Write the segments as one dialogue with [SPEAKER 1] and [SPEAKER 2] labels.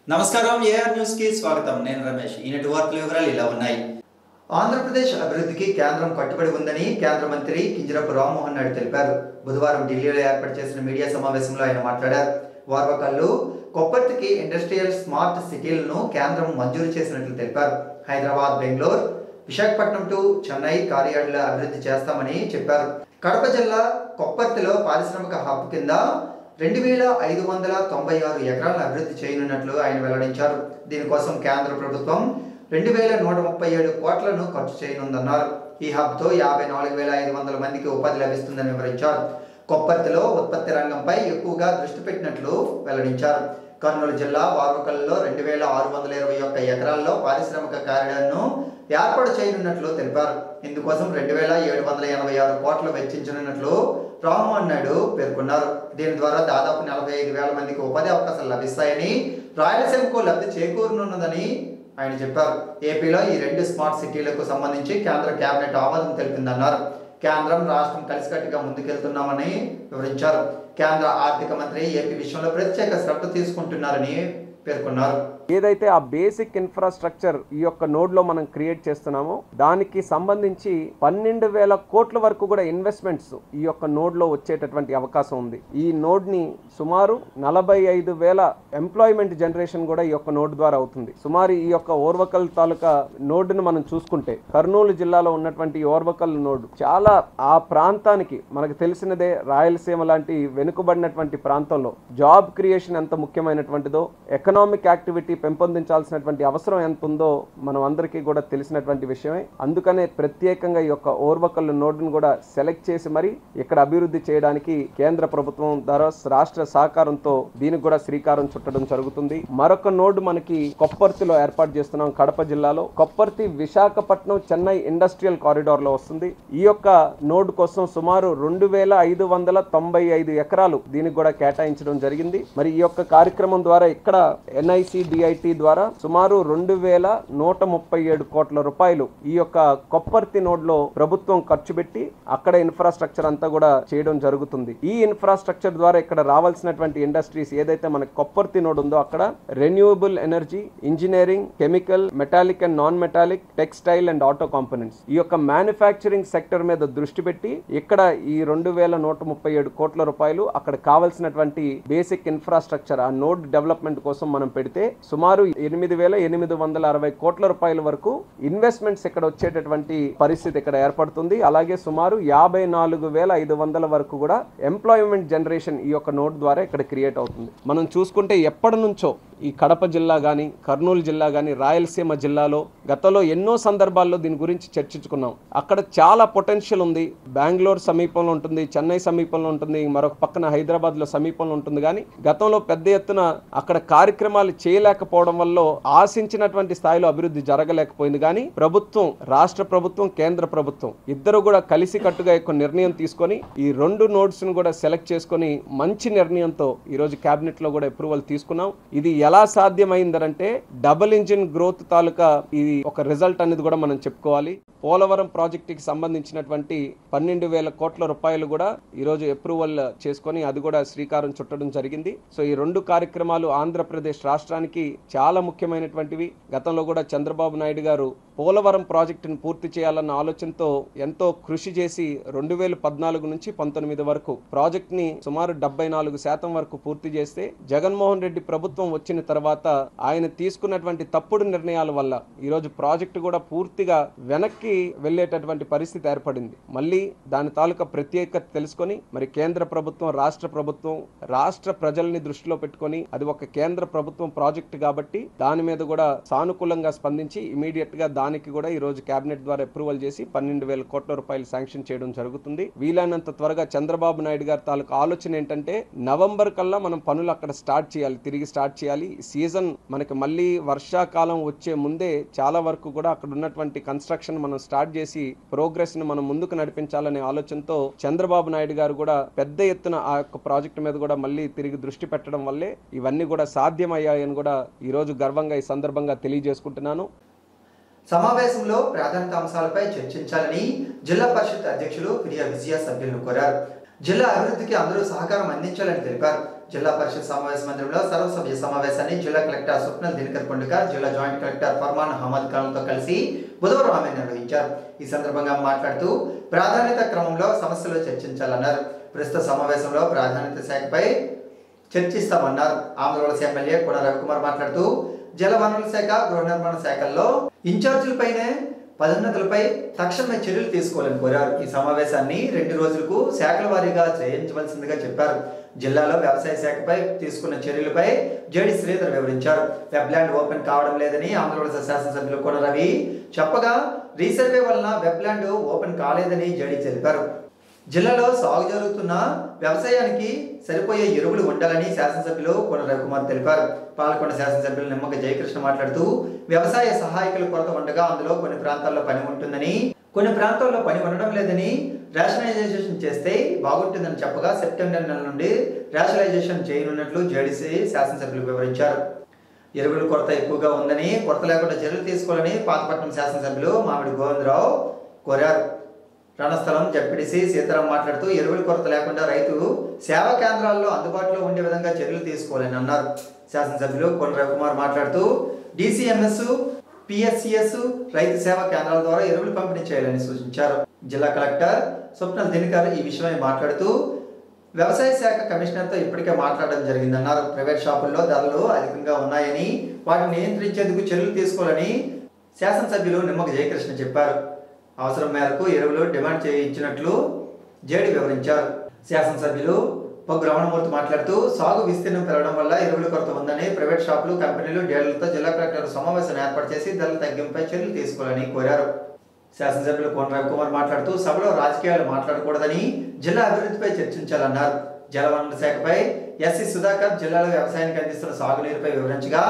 [SPEAKER 1] నమస్కారం AR news కి స్వాగతం నేను రమేష్ ఈనాటి వార్తల వివరాలు ఇలా ఉన్నాయి ఆంధ్రప్రదేశ్ అభివృద్ధికి కేంద్రం కట్టుబడి ఉందని కేంద్ర మంత్రి కింజరాపు రామ్మోహన్ నాయుడు తెలిపారు బుధవారం ఢిల్లీలో ఏర్పాటు చేసిన మీడియా సమావేశంలో ఆయన మాట్లాడారు వార్వకల్లు కొప్పర్తికి ఇండస్ట్రియల్ స్మార్ట్ సిటీలను కేంద్రం మంజూరు చేసినట్లు తెలిపారు హైదరాబాద్ బెంగళూరు విశాఖపట్నం టు చెన్నై కారిడార్ల అభివృద్ధి చేస్తామని చెప్పారు కడప జిల్లా కొప్పర్తిలో పారిశ్రామిక హబ్ కింద 2596 ఎకరాలను అభివృద్ధి చేయనున్నట్లు ఆయన వెల్లడించారు దీనికోసం కేంద్ర ప్రభుత్వం 2137 కోట్లను ఖర్చు చేయనుందన్నారు ఈ హబ్తో 54,500 మందికి ఉపాధి లభిస్తుందని వివరించారు కొప్పర్తిలో ఉత్పత్తి రంగంపై ఎక్కువగా దృష్టి పెట్టినట్లు వెల్లడించారు కర్నూలు జిల్లా వార్వకల్లో 2621 ఎకరాల్లో పారిశ్రామిక కారిడార్ను ఏర్పాటు చేయనున్నట్లు తెలిపారు ఇందుకోసం 2786 కోట్లు వెచ్చించనున్నట్లు రామ్మోహన్ నాయుడు పేర్కొన్నారు దీని ద్వారా దాదాపు 45,000 మందికి ఉపాధి అవకాశాలు లభిస్తాయని రాయలసీమకు లబ్ధి చేకూరనున్నదని ఆయన చెప్పారు ఏపీలో ఈ 2 స్మార్ట్ సిటీలకు సంబంధించి కేంద్ర కేబినెట్ ఆమోదం తెలిపిందన్నారు కేంద్రం రాష్ట్రం కలిసికట్టుగా ముందుకెళ్తున్నామని వివరించారు కేంద్ర ఆర్థిక మంత్రి ఏపీ విషయంలో ప్రత్యేక శ్రద్ధ తీసుకుంటున్నారని పేర్కొన్నారు
[SPEAKER 2] ఏదైతే ఆ బేసిక్ ఇన్ఫ్రాస్ట్రక్చర్ ఈ యొక్క నోడ్ లో మనం క్రియేట్ చేస్తున్నామో దానికి సంబంధించి 12,000 కోట్ల వరకు కూడా ఇన్వెస్ట్మెంట్స్ ఈ యొక్క నోడ్ లో వచ్చేటటువంటి అవకాశం ఉంది ఈ నోడ్ ని సుమారు 45,000 ఎంప్లాయ్మెంట్ జనరేషన్ కూడా ఈ యొక్క నోడ్ ద్వారా అవుతుంది సుమారు ఈ యొక్క ఓర్వకల్ తాలూకా నోడ్ ను మనం చూసుకుంటే కర్నూలు జిల్లాలో ఉన్నటువంటి ఓర్వకల్ నోడ్ చాలా ఆ ప్రాంతానికి మనకు తెలిసినదే రాయలసీమ లాంటి వెనుకబడినటువంటి ప్రాంతంలో జాబ్ క్రియేషన్ ఎంత ముఖ్యమైనటువంటిదో ఎకనామిక్ యాక్టివిటీ పెంపొందించాల్సినటువంటి అవసరం ఎంత ఉందో మనం అందరికీ కూడా తెలిసినటువంటి విషయమే అందుకనే ప్రత్యేకంగా ఈ యొక్క ఓర్వకల్ నోడ్ను కూడా సెలెక్ట్ చేసి మరి ఇక్కడ అభివృద్ధి చేయడానికి కేంద్ర ప్రభుత్వం ద్వారా రాష్ట్ర సహకారంతో దీనికి కూడా శ్రీకారం చుట్టడం జరుగుతుంది మరొక నోడ్ మనకి కొప్పర్తిలో ఏర్పాటు చేస్తున్నాం కడప జిల్లాలో కొప్పర్తి విశాఖపట్నం చెన్నై ఇండస్ట్రియల్ కారిడార్ లో వస్తుంది ఈ యొక్క నోడ్ కోసం సుమారు 2,595 ఎకరాలు దీనికి కూడా కేటాయించడం జరిగింది మరి ఈ యొక్క కార్యక్రమం ద్వారా ఇక్కడ NICDIT ద్వారా సుమారు 2,137 కోట్ల రూపాయలు ఈ యొక్క కొప్పర్తి నోడ్ లో ప్రభుత్వం ఖర్చు పెట్టి అక్కడ ఇన్ఫ్రాస్ట్రక్చర్ అంతా కూడా చేయడం జరుగుతుంది ఈ ఇన్ఫ్రాస్ట్రక్చర్ ద్వారా ఇక్కడ రావాల్సినటువంటి ఇండస్ట్రీస్ ఏదైతే మన కొప్పర్తి నోడ్ ఉందో అక్కడ renewable energy engineering chemical metallic and non metallic textile and auto components ఈ యొక్క మ్యానుఫ్యాక్చరింగ్ సెక్టర్ మీద దృష్టి పెట్టి ఇక్కడ ఈ 2,137 కోట్ల రూపాయలు అక్కడ కావాల్సినటువంటి బేసిక్ ఇన్ఫ్రాస్ట్రక్చర్ ఆ నోడ్ డెవలప్మెంట్ కోసం మనం పెడితే సుమారు 8,860 కోట్ల రూపాయల వరకు ఇన్వెస్ట్మెంట్స్ ఇక్కడ వచ్చేటటువంటి పరిస్థితి ఇక్కడ ఏర్పడుతుంది అలాగే సుమారు 54,500 వరకు కూడా ఎంప్లాయ్మెంట్ జనరేషన్ ఈ యొక్క నోడ్ ద్వారా ఇక్కడ క్రియేట్ అవుతుంది మనం చూసుకుంటే ఎప్పటి నుంచో ఈ కడప జిల్లా గాని కర్నూలు జిల్లా గాని రాయలసీమ జిల్లాలో గతంలో ఎన్నో సందర్భాల్లో దీని గురించి చర్చించుకున్నాం అక్కడ చాలా పొటెన్షియల్ ఉంది బెంగళూరు సమీపంలో ఉంటుంది చెన్నై సమీపంలో ఉంటుంది మరొక పక్కన హైదరాబాద్ లో సమీపంలో ఉంటుంది కానీ గతంలో పెద్ద ఎత్తున అక్కడ కార్యక్రమాలు చేయలేకపోవడం వల్ల ఆశించినటువంటి స్థాయిలో అభివృద్ధి జరగలేకపోయింది కానీ ప్రభుత్వం రాష్ట్ర ప్రభుత్వం కేంద్ర ప్రభుత్వం ఇద్దరు కూడా కలిసి కట్టుగా ఒక నిర్ణయం తీసుకొని ఈ 2 నోడ్స్ ను కూడా సెలెక్ట్ చేసుకొని మంచి నిర్ణయంతో ఈ రోజు కేబినెట్ లో కూడా అప్రూవల్ తీసుకున్నాం ఇది ఎలా సాధ్యమైందంటే డబుల్ ఇంజిన్ గ్రోత్ తాలూకా ఇది ఒక రిజల్ట్ అనేది కూడా మనం చెప్పుకోవాలి పోలవరం ప్రాజెక్టుకి సంబంధించినటువంటి 12,000 కోట్ల రూపాయలు కూడా ఈ రోజు అప్రూవల్ చేసుకొని అది కూడా శ్రీకారం చుట్టడం జరిగింది సో ఈ 2 కార్యక్రమాలు ఆంధ్రప్రదేశ్ రాష్ట్రానికి చాలా ముఖ్యమైనటువంటివి గతంలో కూడా చంద్రబాబు నాయుడు గారు పోలవరం ప్రాజెక్టును పూర్తి చేయాలన్న ఆలోచనతో ఎంతో కృషి చేసి 2014 నుంచి 19 వరకు ప్రాజెక్ట్ ని సుమారు 74% వరకు పూర్తి చేస్తే జగన్మోహన్ రెడ్డి ప్రభుత్వం వచ్చిన తర్వాత ఆయన తీసుకున్నటువంటి తప్పుడు నిర్ణయాల వల్ల ఈ రోజు ప్రాజెక్టు కూడా పూర్తిగా వెనక్కి వెళ్ళేటటువంటి పరిస్థితి ఏర్పడింది మళ్ళీ దాని తాలూకా ప్రత్యేకత తెలుసుకొని మరి కేంద్ర ప్రభుత్వం రాష్ట్ర ప్రజల్ని దృష్టిలో పెట్టుకొని అది ఒక కేంద్ర ప్రభుత్వం ప్రాజెక్ట్ కాబట్టి దాని మీద కూడా సానుకూలంగా స్పందించి ఇమీడియట్ గా దానికి కూడా ఈ రోజు కేబినెట్ ద్వారా అప్రూవల్ చేసి 12,000 కోట్ల రూపాయలు శాంక్షన్ చేయడం జరుగుతుంది వీలైనంత త్వరగా చంద్రబాబు నాయుడు గారి తాలూకా ఆలోచన ఏంటంటే నవంబర్ కల్లా మనం పనులు అక్కడ తిరిగి స్టార్ట్ చేయాలి సీజన్ మనకి మళ్ళీ వర్షాకాలం వచ్చే ముందే చాలా వరకు కూడా అక్కడ ఉన్నటువంటి కన్స్ట్రక్షన్ మనం స్టార్ట్ చేసి ప్రోగ్రెస్ని మనం ముందుకు నడిపించాలనే ఆలోచనతో చంద్రబాబు నాయుడు గారు కూడా పెద్ద ఎత్తున ఆ యొక్క ప్రాజెక్టు మీద కూడా మళ్ళీ తిరిగి దృష్టి పెట్టడం వల్లే ఇవన్నీ కూడా సాధ్యమయ్యాయని కూడా ఈరోజు గర్వంగా ఈ సందర్భంగా తెలియజేసుకుంటున్నాను.
[SPEAKER 1] సమావేశంలో ప్రాధాన్యత అంశాలపై చర్చించాలని జిల్లా పరిషత్ అధ్యక్షులు ప్రియా విజయ సభ్యులను కోరారు. జిల్లా అభివృద్ధికి అందరూ సహకారం అందించాలని తెలిపారు. జిల్లా పరిషత్ సమావేశ మందిరంలో సర్వసభ్య సమావేశాన్ని జిల్లా కలెక్టర్ స్వప్నల్ దినకర్ పండుకర్, జిల్లా జాయింట్ కలెక్టర్ ఫర్మాన్ అహ్మద్ ఖాన్తో కలిసి బుధవారం ఆమె నిర్వహించారు. ఈ సందర్భంగా మాట్లాడుతూ ప్రాధాన్యత క్రమంలో సమస్యలు చర్చించాలన్నారు. ప్రస్తుత సమావేశంలో ప్రాధాన్యత శాఖపై చర్చిస్తామన్నారు. ఆంధ్రప్రదేశ్ ఎమ్మెల్యే కొన రవికుమార్ మాట్లాడుతూ జల వనరుల శాఖ, గృహ నిర్మాణ శాఖల్లో ఇన్ఛార్జీలపైనే పదోన్నతులపై తక్షణమే చర్యలు తీసుకోవాలని కోరారు. ఈ సమావేశాన్ని 2 రోజులకు శాఖల వారీగా చేయించవలసిందిగా చెప్పారు. జిల్లాలో వ్యవసాయ శాఖపై తీసుకున్న చర్యలపై జేడి శ్రీధర్ వివరించారు. వెబ్లాండ్ ఓపెన్ కావడం లేదని ఆంధ్రప్రదేశ్ శాసనసభ్యులు కొన రవి చెప్పగా రీసర్వే వలన వెబ్లాండ్ ఓపెన్ కాలేదని జేడి తెలిపారు. జిల్లాలో సాగు జరుగుతున్న వ్యవసాయానికి సరిపోయే ఎరువులు ఉండాలని శాసనసభ్యులు కొన రవికుమార్ తెలిపారు. పాల్గొన్న శాసనసభ్యులు నిమ్మక జయకృష్ణ మాట్లాడుతూ వ్యవసాయ సహాయకుల కొరత ఉండగా అందులో కొన్ని ప్రాంతాల్లో పని ఉంటుందని, కొన్ని ప్రాంతాల్లో పని ఉండడం లేదని రేషనలైజేషన్ చేస్తే బాగుంటుందని చెప్పగా సెప్టెంబర్ నెల నుండి రేషనలైజేషన్ చేయనున్నట్లు జేడీసీ శాసనసభ్యులు వివరించారు. ఎరువుల కొరత ఎక్కువగా ఉందని, కొరత లేకుండా చర్యలు తీసుకోవాలని పాతపట్నం శాసనసభ్యులు మామిడి గోవిందరావు కోరారు. రణస్థలం జడ్పీటీసీ సీతారాం మాట్లాడుతూ ఎరువుల కొరత లేకుండా రైతు సేవా కేంద్రాల్లో అందుబాటులో ఉండే విధంగా చర్యలు తీసుకోవాలని అన్నారు. శాసనసభ్యులు కొన రవికుమార్ మాట్లాడుతూ DCMS, PSCS రైతు సేవా కేంద్రాల ద్వారా ఎరువులు పంపిణీ చేయాలని సూచించారు. జిల్లా కలెక్టర్ స్వప్నల్ దినకర్ ఈ విషయమై మాట్లాడుతూ వ్యవసాయ శాఖ కమిషనర్తో ఇప్పటికే మాట్లాడడం జరిగిందన్నారు. ప్రైవేట్ షాపుల్లో ధరలు అధికంగా ఉన్నాయని, వాటిని నియంత్రించేందుకు చర్యలు తీసుకోవాలని శాసనసభ్యులు నిమ్మక జయకృష్ణ చెప్పారు. అవసరం మేరకు ఎరువులు డిమాండ్ ఇచ్చినట్లు జేడి వివరించారు. శాసనసభ్యులు పొగ్గు రమణమూర్తి మాట్లాడుతూ సాగు విస్తీర్ణం పెరగడం వల్ల ఎరువుల కొరత ఉందని, ప్రైవేట్ షాపులు, కంపెనీలు, డీలర్లతో జిల్లా కలెక్టర్ సమావేశం ఏర్పాటు చేసి ధరల తగ్గింపుపై చర్యలు తీసుకోవాలని కోరారు. శాసనసభ్యులు కొన రవికుమార్ మాట్లాడుతూ సభలో రాజకీయాలు మాట్లాడకూడదని, జిల్లా అభివృద్ధిపై చర్చించాలన్నారు. జలవనరుల శాఖపై ఎస్సీ సుధాకర్ జిల్లాలో వ్యవసాయానికి అందిస్తున్న సాగునీరుపై వివరించగా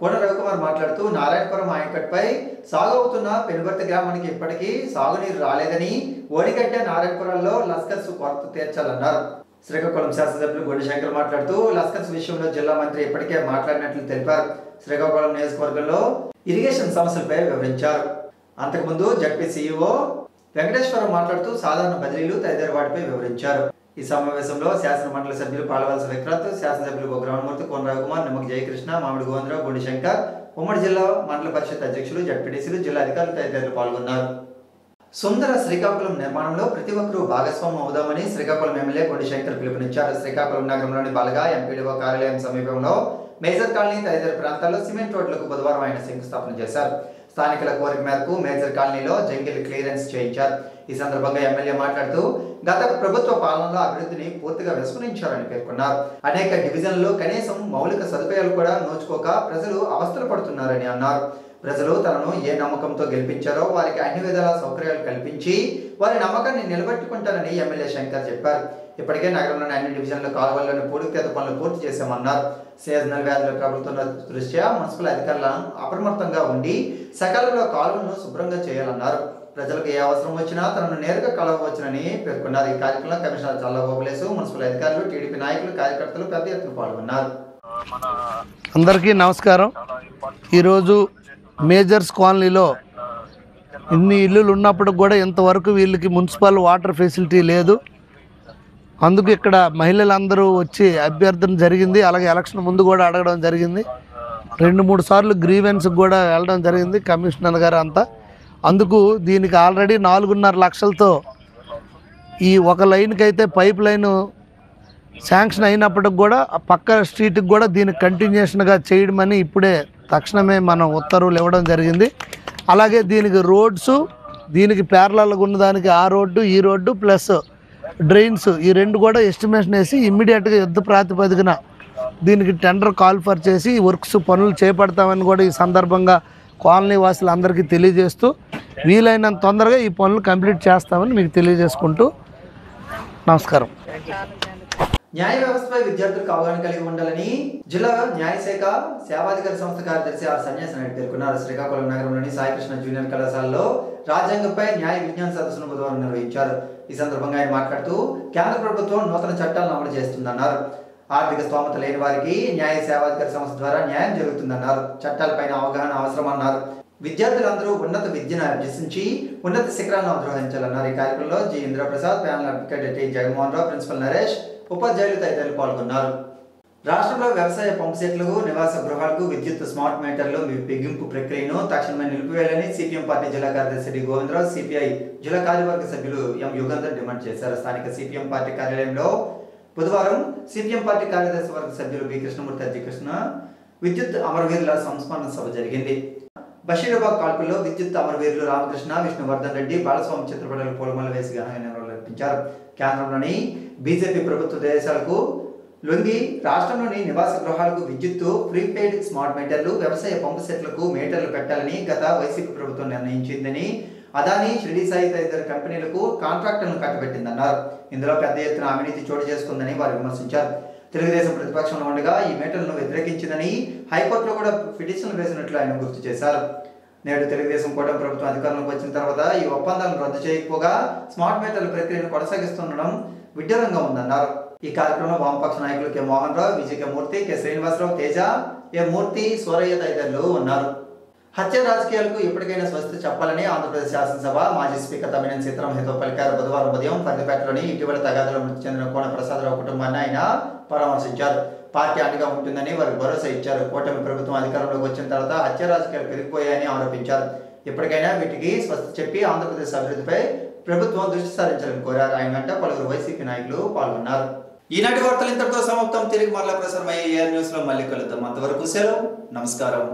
[SPEAKER 1] కొన రవికుమార్ మాట్లాడుతూ నారాయణపురం ఆయకట్టుపై సాగు అవుతున్న పెనుబర్తి గ్రామానికి ఇప్పటికీ సాగునీరు రాలేదని, ఓడిగడ్డ, నారాయణపురంలో లస్కర్స్ కొరత తీర్చాలన్నారు. శ్రీకాకుళం శాసనసభ్యులు గుండెశంకర్ మాట్లాడుతూ లస్కర్స్ విషయంలో జిల్లా మంత్రి ఇప్పటికే మాట్లాడినట్లు తెలిపారు. శ్రీకాకుళం నియోజకవర్గంలో ఇరిగేషన్ సమస్యలపై వివరించారు. అంతకుముందు జడ్పీ CEO వెంకటేశ్వరరావు మాట్లాడుతూ సాధారణ బదిలీలు తదితర వాటిపై వివరించారు. ఈ సమావేశంలో శాసన మండలి సభ్యులు పాలవలస విక్రాంత్, శాసనసభ్యులు పొగ్గు రమణమూర్తి, కొన రవికుమార్, నిమ్మక జయకృష్ణ, మామిడి గోవిందరావు, గుండెశంకర్, ఉమ్మడి జిల్లా మండల పరిషత్ అధ్యక్షులు, జడ్పీటీసీలు, జిల్లా అధికారులు తదితరులు పాల్గొన్నారు. సుందర శ్రీకాకుళం నిర్మాణంలో ప్రతి ఒక్కరూ భాగస్వామ్యం అవుదామని శ్రీకాకుళం ఎమ్మెల్యే గుండెశంకర్ పిలుపునిచ్చారు. శ్రీకాకుళం నగరంలోని బాలగా ఎంపీడీఓ కార్యాలయం సమీపంలో మేజర్ కాలనీ తదితర ప్రాంతాల్లో సిమెంట్ రోడ్లకు బుధవారం ఆయన శంకుస్థాపన చేశారు. స్థానికుల కోరిక మేరకు మేజర్ కాలనీలో జంగిల్ క్లియరెన్స్ చేయించారు. ఈ సందర్భంగా ఎమ్మెల్యే మాట్లాడుతూ గత ప్రభుత్వ పాలనలో అభివృద్ధిని పూర్తిగా విస్మరించారని పేర్కొన్నారు. అనేక డివిజన్లలో కనీసం మౌలిక సదుపాయాలు కూడా నోచుకోక ప్రజలు అవస్థలు పడుతున్నారని అన్నారు. ప్రజలు తనను ఏ నమ్మకంతో గెలిపించారో వారికి అన్ని విధాల సౌకర్యాలు కల్పించి వారి నమ్మకాన్ని నిలబెట్టుకుంటారని ఎమ్మెల్యే శంకర్ చెప్పారు. ఇప్పటికే నగరంలోని అన్ని డివిజన్ల కాలువల్లోని పూడికతీత పనులు పూర్తి చేశామన్నారు. సీజనల్ వ్యాధులు ప్రబలుతున్న దృష్ట్యా మున్సిపల్ అధికారులు అప్రమత్తంగా ఉండి సకాలంలో కాలువలను శుభ్రంగా చేయాలన్నారు. ప్రజలకు ఏ అవసరం వచ్చినా తనను నేరుగా కలవవచ్చునని పేర్కొన్నారు. ఈ కార్యక్రమంలో కమిషనర్ చల్లా ఓబులేసు, మున్సిపల్ అధికారులు, టీడీపీ నాయకులు, కార్యకర్తలు పెద్ద ఎత్తున పాల్గొన్నారు.
[SPEAKER 3] అందరికీ నమస్కారం. ఈరోజు మేజర్స్ కాలనీలో ఇన్ని ఇల్లులు ఉన్నప్పుడు కూడా ఇంతవరకు వీళ్ళకి మున్సిపల్ వాటర్ ఫెసిలిటీ లేదు. అందుకు ఇక్కడ మహిళలందరూ వచ్చి అభ్యర్థన జరిగింది. అలాగే ఎలక్షన్ ముందు కూడా అడగడం జరిగింది. 2-3 సార్లు గ్రీవెన్స్కి కూడా వెళ్ళడం జరిగింది కమిషనర్ గారు అంతా. అందుకు దీనికి ఆల్రెడీ 4.5 లక్షలతో ఈ ఒక లైన్కి అయితే పైప్ లైన్ శాంక్షన్ అయినప్పటికి కూడా పక్క స్ట్రీట్కి కూడా దీనికి కంటిన్యూషన్గా చేయడమని ఇప్పుడే తక్షణమే మనం ఉత్తర్వులు ఇవ్వడం జరిగింది. అలాగే దీనికి రోడ్స్, దీనికి ప్యారలల్గా ఉన్నదానికి ఆ రోడ్డు, ఈ రోడ్డు ప్లస్ డ్రైన్స్, ఈ 2 కూడా ఎస్టిమేషన్ వేసి ఇమ్మీడియట్గా యుద్ధ ప్రాతిపదికన దీనికి టెండర్ కాల్ఫర్ చేసి వర్క్స్ పనులు చేపడతామని కూడా ఈ సందర్భంగా కాలనీ వాసులందరికీ తెలియజేస్తూ వీలైనంత తొందరగా ఈ పనులు కంప్లీట్ చేస్తామని మీకు తెలియజేసుకుంటూ నమస్కారం.
[SPEAKER 1] న్యాయ వ్యవస్థపై విద్యార్థులకు అవగాహన కలిగి ఉండాలని జిల్లా న్యాయశాఖ సేవాధికారి సంస్థ కార్యదర్శి ఆర్ సన్యాసి నాయుడు పేర్కొన్నారు. శ్రీకాకుళం నగరంలోని సాయికృష్ణ జూనియర్ కళాశాలలో రాజ్యాంగంపై న్యాయ విజ్ఞాన సదస్సును బుధవారం నిర్వహించారు. ఈ సందర్భంగా ఆయన మాట్లాడుతూ కేంద్ర ప్రభుత్వం నూతన చట్టాలను అమలు చేస్తుందన్నారు. ఆర్థిక స్తోమత లేని వారికి న్యాయ సేవాధికారి సంస్థ ద్వారా న్యాయం జరుగుతుందన్నారు. చట్టాలపైన అవగాహన అవసరమన్నారు. విద్యార్థులందరూ ఉన్నత విద్యను అభ్యసించి ఉన్నత శిఖరాలను అధిరోహించాలన్నారు. ఈ కార్యక్రమంలో G Indraprasad, panel advocate T Jaganmohan Rao, principal Naresh, ఉపాధ్యాయులు తదితరులు పాల్గొన్నారు. రాష్ట్రంలో వ్యవసాయ పంపు సెట్లకు, నివాస గృహాలకు విద్యుత్ స్మార్ట్ మీటర్లు బిగింపు ప్రక్రియను తక్షణమే నిలిపివేయాలని సిపిఎం పార్టీ జిల్లా కార్యదర్శి డి గోవిందరావు, సిపిఐ జిల్లా కార్యవర్గ సభ్యులు ఎం యుగంధర్ డిమాండ్ చేశారు. స్థానిక సిపిఎం పార్టీ కార్యాలయంలో బుధవారం సిపిఎం పార్టీ కార్యదర్శి వర్గ సభ్యులు బి కృష్ణమూర్తి అధ్యక్షతన విద్యుత్ అమరవీరుల సంస్మరణ సభ జరిగింది. బషీరాబాద్ కాల్పుల్లో విద్యుత్ అమరవీరులు రామకృష్ణ, విష్ణువర్ధన్ రెడ్డి, బాలస్వామి చిత్రపటాలకు పూలమాల వేసి ఘనంగా నివాళులర్పించారు. కేంద్రంలోని బీజేపీ ప్రభుత్వ దేశాలకు లొంగి రాష్ట్రంలోని నివాస గృహాలకు విద్యుత్తు, ప్రీపెయిడ్ స్మార్ట్ మీటర్లు, వ్యవసాయ పంపు సెట్లకు మీటర్లు పెట్టాలని గత వైసీపీ ప్రభుత్వం నిర్ణయించిందని, అదానీ, షిరిడి సాయి తదితర కంపెనీలకు కాంట్రాక్టులను కట్టబెట్టిందన్నారు. ఇందులో పెద్ద ఎత్తున అవినీతి చోటు చేసుకుందని వారు విమర్శించారు. తెలుగుదేశం ప్రతిపక్షంలో ఉండగా ఈ మీటర్లను వ్యతిరేకించిందని హైకోర్టులో కూడా పిటిషన్లు వేసినట్లు ఆయన గుర్తు చేశారు. నేడు తెలుగుదేశం కూటమి ప్రభుత్వం అధికారంలోకి వచ్చిన తర్వాత ఈ ఒప్పందాలను రద్దు చేయకపోగా స్మార్ట్ మీటర్ల ప్రక్రియను కొనసాగిస్తుండడం విడ్డూరంగా ఉందన్నారు. ఈ కార్యక్రమంలో వామపక్ష నాయకులు కె మోహన్ రావు, విజయ మూర్తి, కె శ్రీనివాసరావు, తేజ, ఏ మూర్తి, సూరయ్య తదితరులు ఉన్నారు. హత్య రాజకీయాలకు ఎప్పటికైనా స్వస్తి చెప్పాలని ఆంధ్రప్రదేశ్ శాసనసభ మాజీ స్పీకర్ తమ్మినేని సీతారాం హితవు పలికారు. బుధవారం ఉదయం ఫరిదపేటలోని ఇటీవల తగాదాలో మృతి చెందిన కోన ప్రసాదరావు కుటుంబాన్ని ఆయన పరామర్శించారు. పార్టీ అండగా ఉంటుందని వారికి భరోసా ఇచ్చారు. కూటమి ప్రభుత్వం అధికారంలోకి వచ్చిన తర్వాత హత్య రాజకీయాలు పెరిగిపోయాయని ఆరోపించారు. ఎప్పటికైనా వీటికి స్వస్తి చెప్పి ఆంధ్రప్రదేశ్ అభివృద్ధిపై ప్రభుత్వం దృష్టి సారించాలని కోరారు. ఆయన వెంట పలువురు వైసీపీ నాయకులు పాల్గొన్నారు. ఈనాటి వార్తలు ఇంతటితో సమాప్తం. తిరిగి మరలా ప్రసారం అయ్యే న్యూస్ లో మళ్ళీ కలుద్దాం. అంతవరకు సెలవు. నమస్కారం.